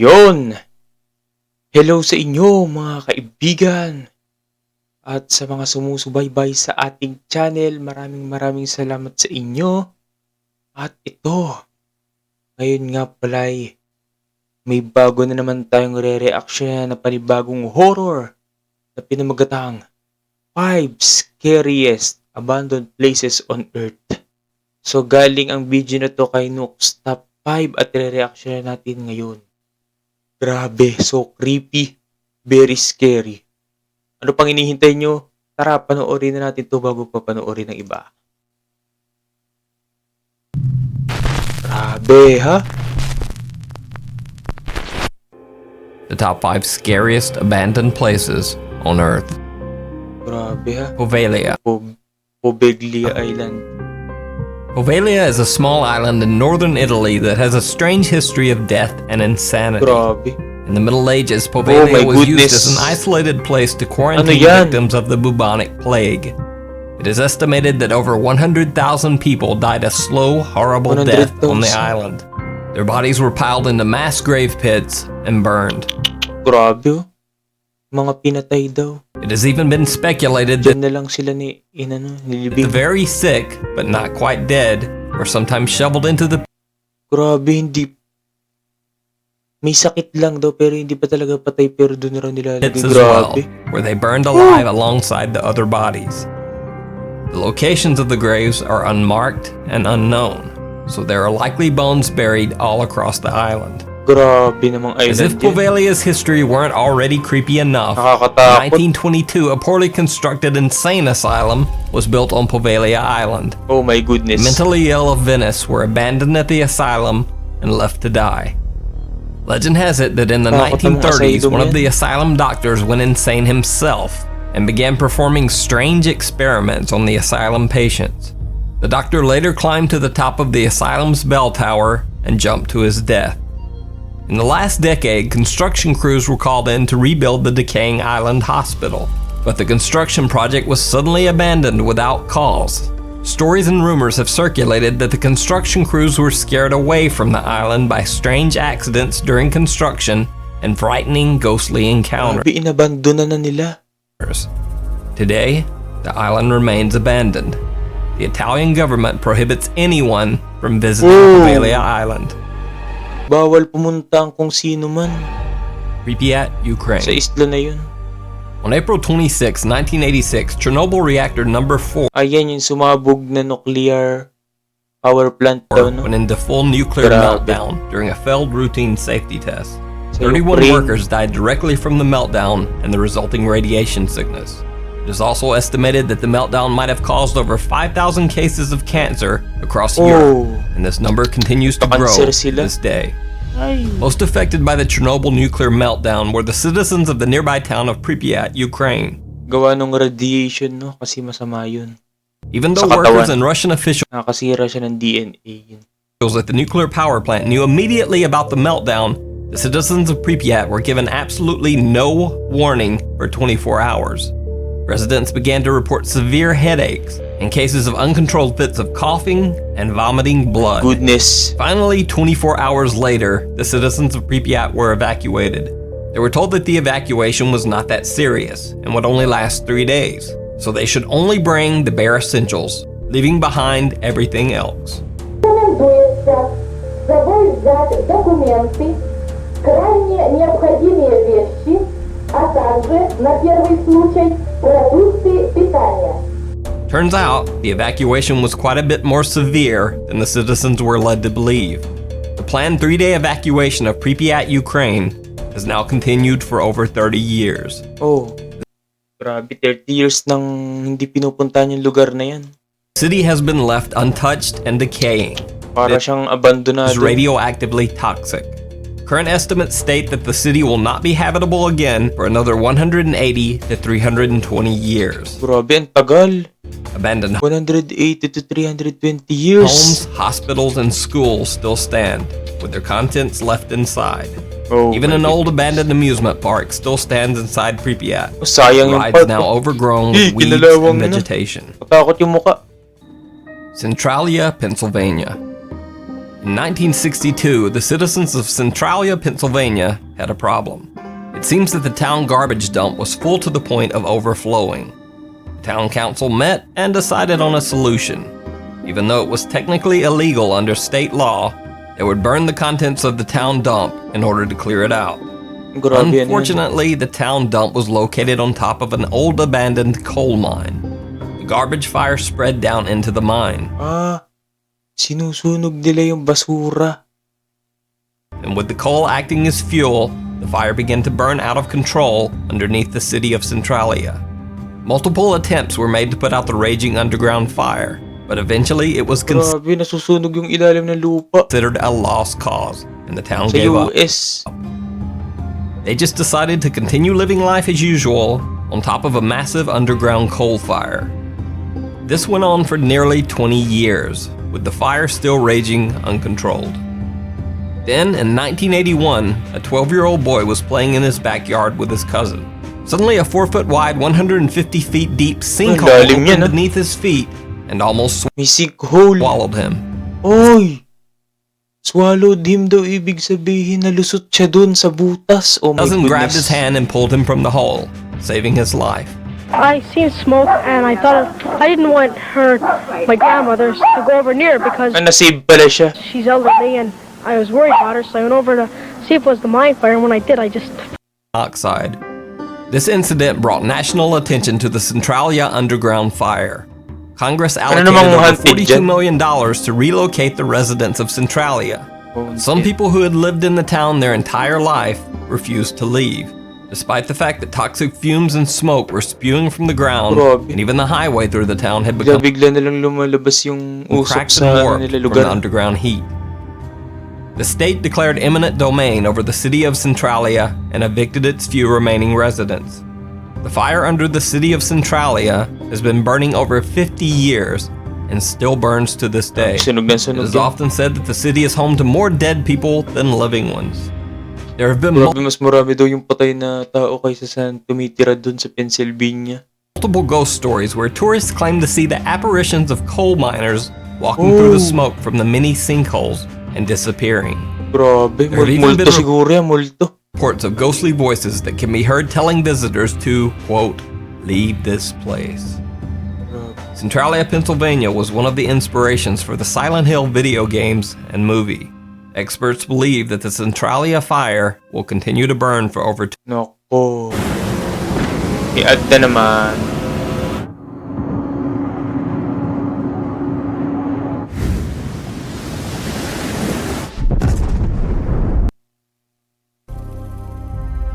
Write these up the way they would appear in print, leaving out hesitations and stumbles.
Yon! Hello sa inyo mga kaibigan at sa mga sumusubaybay sa ating channel. Maraming salamat sa inyo. At ito, ngayon nga pala'y may bago na naman tayong re-reaction na panibagong horror na pinamagatang 5 Scariest Abandoned Places on Earth. So galing ang video na to kay Nook's Top 5 at re-reaction natin ngayon. Grabe, so creepy, very scary. Ano pang hinihintay nyo? Tara, panoorin na natin to bago pa panoorin ng iba. Grabe, ha? The top 5 scariest abandoned places on Earth. Grabe, ha? Poveglia. Poveglia Island. Poveglia is a small island in northern Italy that has a strange history of death and insanity. Grabe. In the Middle Ages, Poveglia was used as an isolated place to quarantine victims of the bubonic plague. It is estimated that over 100,000 people died a slow, horrible death on the island. Their bodies were piled into mass grave pits and burned. Grabe, mga pinatay daw. It has even been speculated that na lang sila the very sick, but not quite dead, were sometimes shoveled into the... Grabe, hindi. May sakit lang daw, pero hindi pa talaga patay, pero doon na rin nilalagay. Pits as well, where they burned alive alongside the other bodies. The locations of the graves are unmarked and unknown, so there are likely bones buried all across the island. Grabe namang island. As if Poveglia's history weren't already creepy enough, in 1922, a poorly constructed insane asylum was built on Poveglia Island. Oh my goodness. Mentally ill of Venice were abandoned at the asylum and left to die. Legend has it that in the 1930s, one of the asylum doctors went insane himself and began performing strange experiments on the asylum patients. The doctor later climbed to the top of the asylum's bell tower and jumped to his death. In the last decade, construction crews were called in to rebuild the decaying island hospital, but the construction project was suddenly abandoned without cause. Stories and rumors have circulated that the construction crews were scared away from the island by strange accidents during construction and frightening ghostly encounters. Inabandona na nila. Today, the island remains abandoned. The Italian government prohibits anyone from visiting Poveglia Island. Bawal pumunta ang kung sino man. Pripyat, Ukraine. Sa isla na yun. On April 26, 1986, Chernobyl reactor number 4 ayan yung sumabog na nuclear power plant daw, no? went into full nuclear meltdown during a failed routine safety test. 31 workers died directly from the meltdown and the resulting radiation sickness. It is also estimated that the meltdown might have caused over 5,000 cases of cancer across Europe, and this number continues to grow to this day. Most affected by the Chernobyl nuclear meltdown were the citizens of the nearby town of Pripyat, Ukraine. Gawa ng radiation, no? Kasi masama yun. Even though workers and Russian officials nakakasira siya ng DNA yun. At the nuclear power plant knew immediately about the meltdown, the citizens of Pripyat were given absolutely no warning for 24 hours. Residents began to report severe headaches and cases of uncontrolled fits of coughing and vomiting blood. Goodness. Finally, 24 hours later, the citizens of Pripyat were evacuated. They were told that the evacuation was not that serious and would only last 3 days, so they should only bring the bare essentials, leaving behind everything else. Turns out, the evacuation was quite a bit more severe than the citizens were led to believe. The planned 3-day evacuation of Pripyat, Ukraine, has now continued for over 30 years. Oh, grabe, 30 years nang hindi pinupuntahan yung lugar na yan. The city has been left untouched and decaying. Para siyang abandonado. It is radioactively toxic. Current estimates state that the city will not be habitable again for another 180 to 320 years. Grabe, ang tagal. Abandoned 180 to 320 years. Homes, hospitals, and schools still stand, with their contents left inside. Even an old abandoned amusement park still stands inside Pripyat. Sayang yung rides park. now overgrown with weeds and vegetation. Patakot yung muka. Centralia, Pennsylvania. In 1962, the citizens of Centralia, Pennsylvania had a problem. It seems that the town garbage dump was full to the point of overflowing. The town council met and decided on a solution. Even though it was technically illegal under state law, they would burn the contents of the town dump in order to clear it out. Grabe yan. Unfortunately, the town dump was located on top of an old abandoned coal mine. The garbage fire spread down into the mine. Sinusunog nila yung basura. And with the coal acting as fuel, the fire began to burn out of control underneath the city of Centralia. Multiple attempts were made to put out the raging underground fire, but eventually it was Grabe, nasusunog yung ilalim ng lupa. considered a lost cause, and the town Sa gave up. US. They just decided to continue living life as usual on top of a massive underground coal fire. This went on for nearly 20 years, with the fire still raging uncontrolled. Then, in 1981, a 12-year-old boy was playing in his backyard with his cousin. Suddenly, a 4-foot-wide, 150 feet deep sinkhole lalim yan, opened beneath his feet and almost May sinkhole. swallowed him. Oy! Swallowed him daw, ibig sabihin nalusot siya dun sa butas. Oh my Cousin goodness. grabbed his hand and pulled him from the hole, saving his life. I seen smoke and I thought I didn't want her, my grandmother, to go over near because Nasave pala siya. she's elderly and I was worried about her, so I went over to see if it was the mine fire, and when I did, I just... Oxide. This incident brought national attention to the Centralia underground fire. Congress allocated namang over hunted $42 dyan? million to relocate the residents of Centralia. Oh, Some people who had lived in the town their entire life refused to leave, despite the fact that toxic fumes and smoke were spewing from the ground, Grabe. and even the highway through the town had become Bigla na lang lumalabas yung usok cracked sa and ano warped nila from lugar. the underground heat. The state declared eminent domain over the city of Centralia and evicted its few remaining residents. The fire under the city of Centralia has been burning over 50 years and still burns to this day. Sunog na It sunog is yan. often said that the city is home to more dead people than living ones. There have been Grabe, mas marami daw yung patay na tao kaysa sa tumitira dun sa Pennsylvania. multiple ghost stories where tourists claim to see the apparitions of coal miners walking through the Oh. smoke from the many sinkholes and disappearing. Grabe, There have even multo been siguro yan, multo. Reports of ghostly voices that can be heard telling visitors to, quote, leave this place. Centralia, Pennsylvania was one of the inspirations for the Silent Hill video games and movie. Experts believe that the Centralia fire will continue to burn for over Nako. I-add na naman.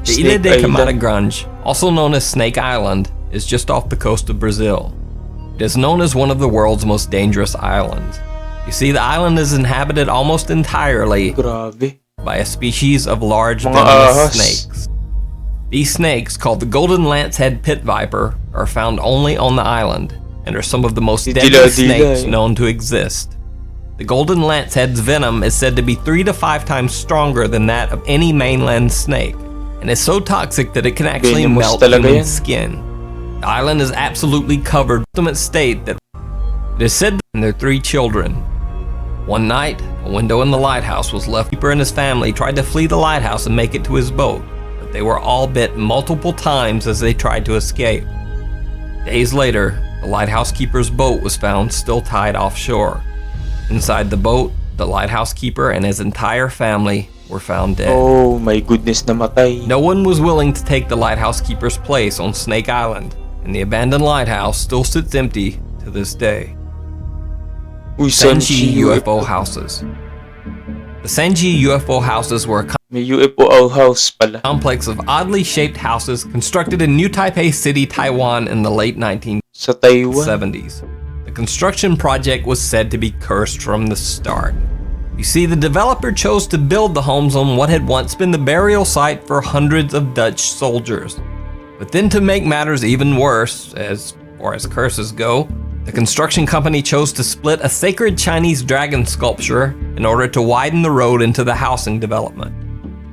The Ilha Snake de Island. Camatagrange, also known as Snake Island, is just off the coast of Brazil. It is known as one of the world's most dangerous islands. You see, the island is inhabited almost entirely Grabe. by a species of large Mga venomous ahas. snakes. These snakes, called the golden lancehead pit viper, are found only on the island and are some of the most deadly Dila-dila snakes eh. known to exist. The golden lancehead's venom is said to be 3 to 5 times stronger than that of any mainland snake, and is so toxic that it can actually Venomous melt talaga human yan. skin. The island is absolutely covered with ultimate state that it is said that their 3 children. One night, a window in the lighthouse was left. Keeper and his family tried to flee the lighthouse and make it to his boat, but they were all bit multiple times as they tried to escape. Days later, the lighthouse keeper's boat was found still tied offshore. Inside the boat, the lighthouse keeper and his entire family were found dead. Oh my goodness, namatay. No one was willing to take the lighthouse keeper's place on Snake Island, and the abandoned lighthouse still sits empty to this day. Uy, Sanji Sanji UFO houses. The Sanji UFO houses were a May UFO house pala. complex of oddly shaped houses constructed in New Taipei City, Taiwan in the late 1970s. Sa Taiwan. The construction project was said to be cursed from the start. You see, the developer chose to build the homes on what had once been the burial site for hundreds of Dutch soldiers. But then, to make matters even worse, as far as curses go, the construction company chose to split a sacred Chinese dragon sculpture in order to widen the road into the housing development.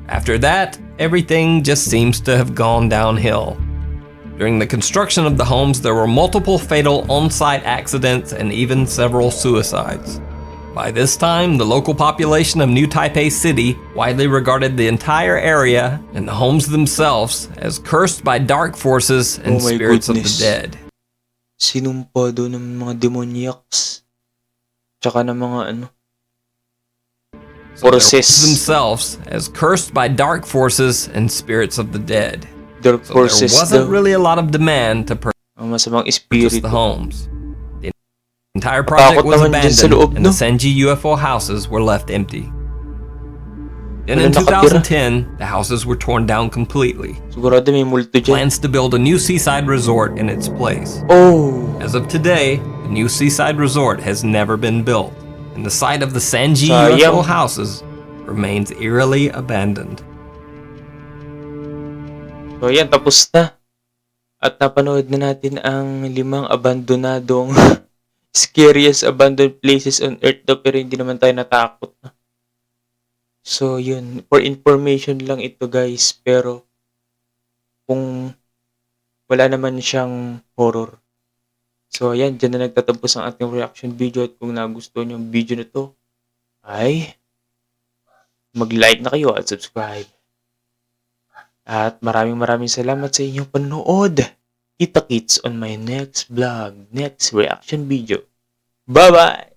After that, everything just seems to have gone downhill. During the construction of the homes, there were multiple fatal on-site accidents and even several suicides. By this time, the local population of New Taipei City widely regarded the entire area and the homes themselves as cursed by dark forces and Oh my spirits of the goodness. dead. Sinumpa doon ng mga demoniacs. Tsaka ng mga So their forces. homes themselves as cursed by dark forces and spirits of the dead. Dark So there forces wasn't daw. really a lot of demand to Ang masamang purchase espiritu. the homes. The entire project Matakot was naman dyan sa abandoned loob, and no? the Senji UFO houses were left empty. Then in Walang nakatira. 2010, the houses were torn down completely. Sigurado may multo dyan. Plans to build a new seaside resort in its place. Oh! As of today, the new seaside resort has never been built, and the site of the Senji Sayang. UFO houses remains eerily abandoned. So yan, tapos na. At napanood na natin ang 5 abandonadong scariest abandoned places on earth daw, pero hindi naman tayo natakot. So yun, for information lang ito guys, pero kung wala naman siyang horror. So ayan, dyan na nagtatapos ang ating reaction video, at kung nagustuhan yung video na to, ay mag-like na kayo at subscribe. At maraming salamat sa inyong panonood. Kita-kits on my next vlog, next reaction video. Bye-bye!